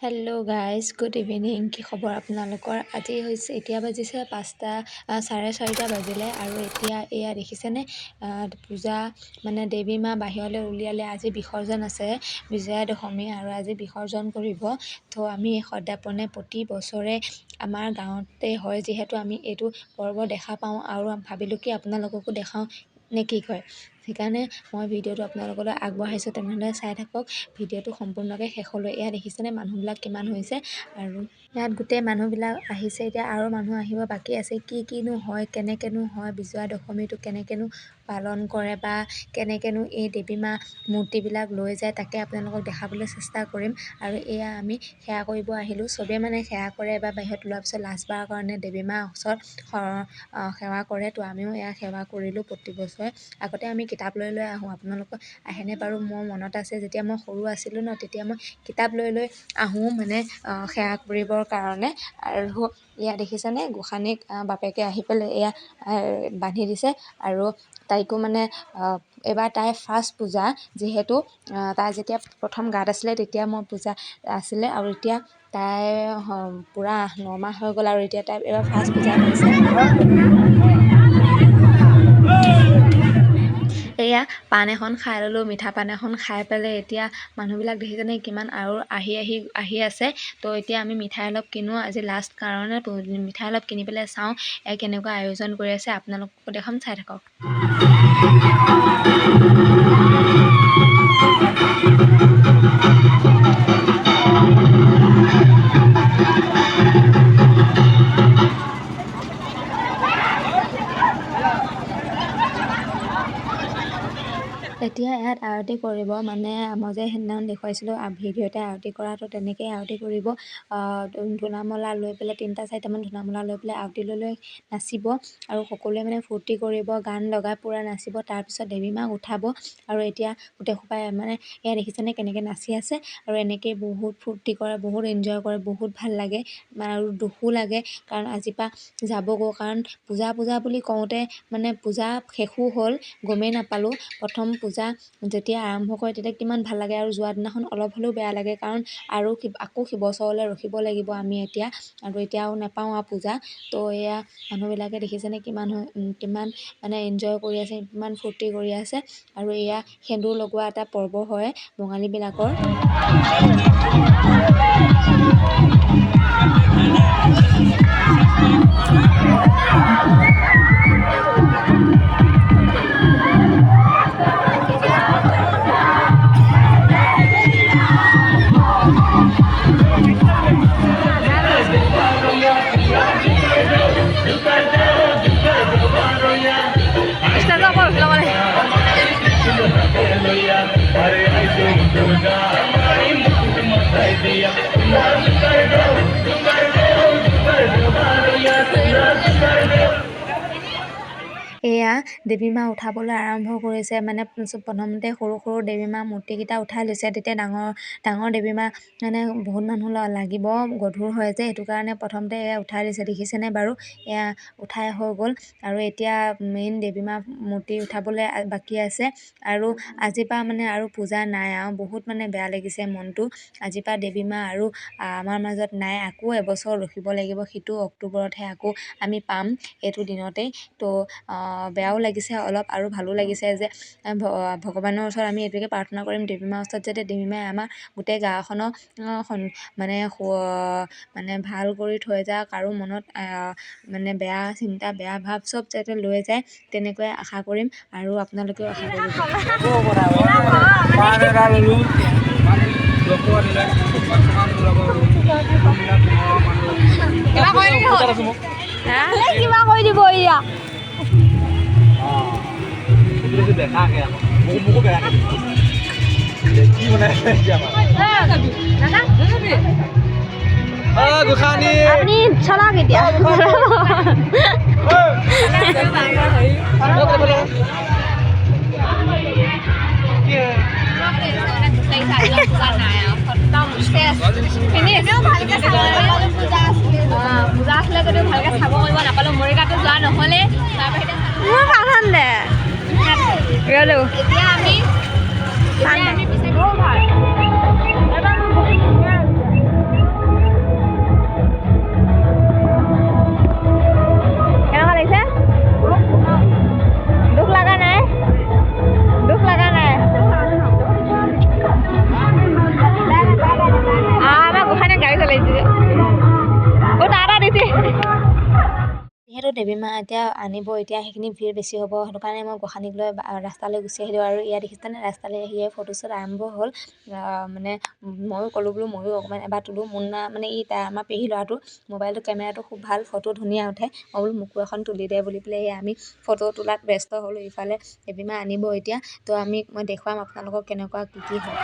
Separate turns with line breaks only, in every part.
Hello' guys, good evening. কি খবৰ আপোনালোকৰ? আজি হৈছে এতিয়া বাজিছে 5টা 4:30 বাজিলে আৰু এতিয়া এয়া দেখিছেনে পূজা মানে দেৱী মা বাহিৰলৈ উলিয়ালে। আজি বিসৰ্জন আছে, বিজয়া দশমী, আৰু আজি বিসৰ্জন কৰিব। তো আমি সদাপনে প্ৰতি বছৰে আমাৰ গাঁৱতে হয়, যিহেতু আমি এইটো পৰ্ব দেখা পাওঁ আৰু ভাবিলোঁ কি আপোনালোককো দেখাওঁ নে কি কয়। সেইকাৰণে মই ভিডিঅ'টো আপোনালোকলৈ আগবঢ়াইছোঁ, তেনেহ'লে চাই থাকক ভিডিঅ'টো সম্পূৰ্ণকৈ শেষলৈ। এয়া দেখিছেনে মানুহবিলাক কিমান হৈছে, আৰু ইয়াত গোটেই মানুহবিলাক আহিছে। এতিয়া আৰু মানুহ আহিব বাকী আছে। কিনো হয়, কেনেকৈনো হয়, বিজয়া দশমীটো কেনেকৈনো পালন কৰে বা কেনেকৈনো এই দেৱী মা মূৰ্তিবিলাক লৈ যায়, তাকে আপোনালোকক দেখাবলৈ চেষ্টা কৰিম। আৰু এয়া আমি সেৱা কৰিব আহিলোঁ। চবেই মানে সেৱা কৰে, এবাৰ বাহিৰত ওলোৱাৰ পিছত লাষ্টবাৰৰ কাৰণে দেৱী মাৰ ওচৰত সেৱা কৰে। তো আমিও এয়া সেৱা কৰিলোঁ প্ৰতি বছৰে। আগতে আমি কিতাপ লৈ আহোঁ, আপোনালোকৰ আহেনে বাৰু? মোৰ মনত আছে যেতিয়া মই সৰু আছিলোঁ ন, তেতিয়া মই কিতাপ লৈ আহোঁ মানে সেৱা কৰিবৰ কাৰণে। আৰু এয়া দেখিছেনে গোসানীক বাপেকে আহি পেলাই এয়া বান্ধি দিছে, আৰু তাইকো মানে এইবাৰ তাই ফাৰ্ষ্ট পূজা, যিহেতু তাই যেতিয়া প্ৰথম গাত আছিলে তেতিয়া মোৰ পূজা আছিলে, আৰু এতিয়া তাই পূৰা 9 মাহ হৈ গ'ল, আৰু এতিয়া তাই এইবাৰ ফাৰ্ষ্ট পূজা হৈছে। এয়া পাণ এখন খাই ল'লোঁ, মিঠা পাণ এখন খাই পেলাই এতিয়া মানুহবিলাক দেখিছেনে কিমান আৰু আহি আছে। তো এতিয়া আমি মিঠাই অলপ কিনো, আজি লাষ্ট কাৰণে মিঠাই অলপ কিনি পেলাই চাওঁ কেনেকুৱা আয়োজন কৰি আছে। আপোনালোককো দেখাম, চাই থাকক। এতিয়া ইয়াত আৰতি কৰিব, মানে মই যে সেইদিনাখন দেখুৱাইছিলোঁ ভিডিঅ'তে আৰতি কৰাটো, তেনেকৈ আৰতি কৰিব। ধূনা-মলা লৈ পেলাই 3-4টামান ধূনা-মলা লৈ পেলাই আৰতি লৈ নাচিব, আৰু সকলোৱে মানে ফূৰ্তি কৰিব, গান লগাই পূৰা নাচিব। তাৰপিছত দেৱী মাক উঠাব, আৰু এতিয়া গোটেইসোপাই মানে এয়া দেখিছেনে কেনেকৈ নাচি আছে, আৰু এনেকৈয়ে বহুত ফূৰ্তি কৰে, বহুত এনজয় কৰে, বহুত ভাল লাগে। আৰু দুখো লাগে, কাৰণ আজিৰ পৰা যাবগৈ, কাৰণ পূজা বুলি কওঁতে মানে পূজা শেষো হ'ল, গমেই নাপালোঁ। প্ৰথম পূজা যেতিয়া আৰম্ভ কৰে তেতিয়া কিমান ভাল লাগে, আৰু যোৱা দিনাখন অলপ হ'লেও বেয়া লাগে, কাৰণ আকৌ শিৱচৰলৈ ৰখিব লাগিব আমি এতিয়া, আৰু এতিয়াও নাপাওঁ আৰু পূজা। তো এয়া মানুহবিলাকে দেখিছেনে কিমান মানে এনজয় কৰি আছে, কিমান ফূৰ্তি কৰি আছে। আৰু এয়া সেন্দুৰ লগোৱা এটা পৰ্ব হয় বঙালীবিলাকৰ। এয়া দেৱী মা উঠাবলৈ আৰম্ভ কৰিছে, মানে প্ৰথমতে সৰু দেৱী মা মূৰ্তিকেইটা উঠাই লৈছে। তেতিয়া ডাঙৰ দেৱী মা মানে বহুত মানুহ লাগিব, গধুৰ হয় যে, সেইটো কাৰণে প্ৰথমতে এয়া উঠাই দিছে। দেখিছেনে বাৰু? এয়া উঠাই হৈ গ'ল, আৰু এতিয়া মেইন দেৱী মা মূৰ্তি উঠাবলৈ বাকী আছে। আৰু আজিৰ পৰা মানে আৰু পূজা নাই, আৰু বহুত মানে বেয়া লাগিছে মনটো। আজিৰ পৰা দেৱী মা আৰু আমাৰ মাজত নাই, আকৌ এবছৰ ৰখিব লাগিব, সিটো অক্টোবৰতহে আকৌ আমি পাম, এইটো দিনতেই। তো বেয়াও লাগিছে অলপ, আৰু ভালো লাগিছে যে ভগৱানৰ ওচৰত আমি এইটোকে প্ৰাৰ্থনা কৰিম, দেৱী মাৰ ওচৰত যাতে দেৱী মায়ে আমাৰ গোটেই গাঁওখনক মানে ভাল কৰি থৈ যাওক, আৰু মনত মানে বেয়া চিন্তা, বেয়া ভাৱ চব যাতে লৈ যায়, তেনেকৈ আশা কৰিম, আৰু আপোনালোকেও আশা কৰিব।
কিবা কৰি দিব এতিয়া। আপুনি চলাওক এতিয়া।
পূজা আছিলে যদিও ভালকৈ চাব কৰিব নাপালোঁ, মৰিগাঁৱতো যোৱা নহ'লে।
মোৰ ভাল দে
এতিয়া আমি
দেৱী মা এতিয়া আনিব, এতিয়া সেইখিনি ভিৰ বেছি হ'ব, সেইটো কাৰণে মই গোসানীক লৈ ৰাস্তালৈ গুচি আহিলোঁ। আৰু ইয়াত দেখিছেনে ৰাস্তালৈ আহিয়ে ফটোশ্বুট আৰম্ভ হ'ল। মানে ময়ো ক'লোঁ বোলো ময়ো অকণমান এবাৰ তোলোঁ। মুন্না মানে আমাৰ পেহী ল'ৰাটো মোবাইলটো কেমেৰাটো খুব ভাল, ফটো ধুনীয়া উঠে। মই বোলো মোকো এখন তুলি দে বুলি পেলাই আমি ফটো তোলাত ব্যস্ত হ'লোঁ। ইফালে দেৱী মা আনিব এতিয়া, তো মই দেখুৱাম আপোনালোকক কেনেকুৱা কি হয়।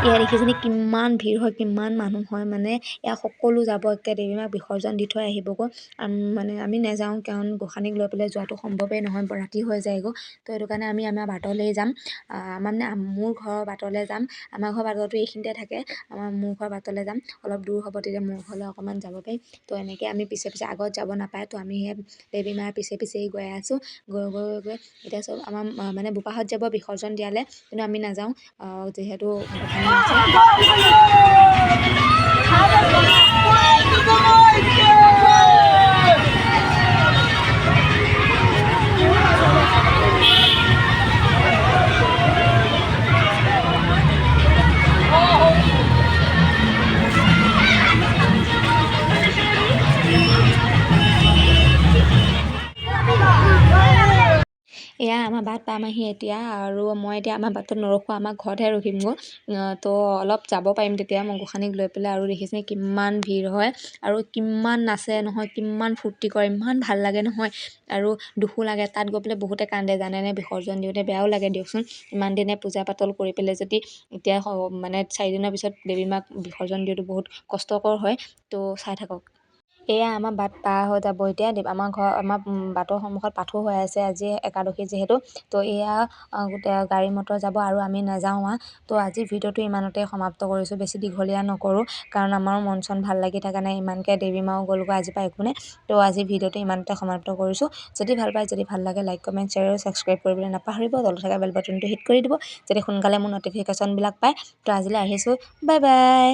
এয়া দেখিছেনে কিমান ভিৰ হয়, কিমান মানুহ হয়। মানে এয়া সকলো যাব, একে দেৱী মাক বিসৰ্জন দি থৈ আহিবগৈ। মানে আমি নাযাওঁ, কাৰণ গোসানীক লৈ পেলাই যোৱাটো সম্ভৱেই নহয়, ৰাতি হৈ যায়গৈ। তো সেইটো কাৰণে আমি আমাৰ বাটলৈ যাম। মানে মোৰ ঘৰৰ বাটলৈ যাম। আমাৰ ঘৰৰ বাটতো এইখিনিতে থাকে। মোৰ ঘৰৰ বাটলৈ যাম, অলপ দূৰ হ'ব, তেতিয়া মোৰ ঘৰলৈ অকণমান যাব পাৰিম। তো এনেকৈ আমি পিছে পিছে, আগত যাব নাপায়, তো আমি সেই দেৱী মাৰ পিছে পিছেই গৈ আছোঁ। গৈ এতিয়া চব আমাৰ মানে বোপাহঁত যাব বিসৰ্জন দিয়ালে, কিন্তু আমি নাযাওঁ, যিহেতু গোসানী আছে। এয়া আমাৰ বাট পামহি এতিয়া, আৰু মই এতিয়া আমাৰ বাটত নৰখোঁ, আমাৰ ঘৰতহে ৰখিমগৈ। তো অলপ যাব পাৰিম তেতিয়া মই গোসানীক লৈ পেলাই। আৰু দেখিছেনে কিমান ভিৰ হয়, আৰু কিমান নাচে নহয়, কিমান ফূৰ্তি কৰে, ইমান ভাল লাগে নহয়। আৰু দুখো লাগে, তাত গৈ পেলাই বহুতে কান্দে জানেনে, বিসৰ্জন দিওঁতে বেয়াও লাগে দিয়কচোন। ইমান দিনে পূজা পাতল কৰি পেলাই যদি এতিয়া মানে 4 দিনৰ পিছত দেৱী মাক বিসৰ্জন দিওঁতে বহুত কষ্টকৰ হয়। তো চাই থাকক। এয়া আমাৰ বাট পাৰ হৈ যাব এতিয়া। আমাৰ বাটৰ সন্মুখত পাঠো হৈ আছে, আজি একাদশী যিহেতু। তো এয়া গোটেই গাড়ী মটৰ যাব, আৰু আমি নাযাওঁ। তো আজি ভিডিঅ'টো ইমানতে সমাপ্ত কৰিছোঁ, বেছি দীঘলীয়া নকৰোঁ, কাৰণ আমাৰো মন চন ভাল লাগি থকা নাই। ইমানকৈ দেৱী মাও গ'লগৈ, আজি পৰা একো নাই। তো আজি ভিডিঅ'টো ইমানতে সমাপ্ত কৰিছোঁ। যদি ভাল পায়, যদি ভাল লাগে, লাইক কমেণ্ট শ্বেয়াৰ আৰু ছাবস্ক্ৰাইব কৰিবলৈ নাপাহৰিব। তলত থকা বেল বাটনটো হিট কৰি দিব, যাতে সোনকালে মোৰ ন'টিফিকেশ্যনবিলাক পায়। তো আজিলৈ আহিছোঁ, বাই বাই।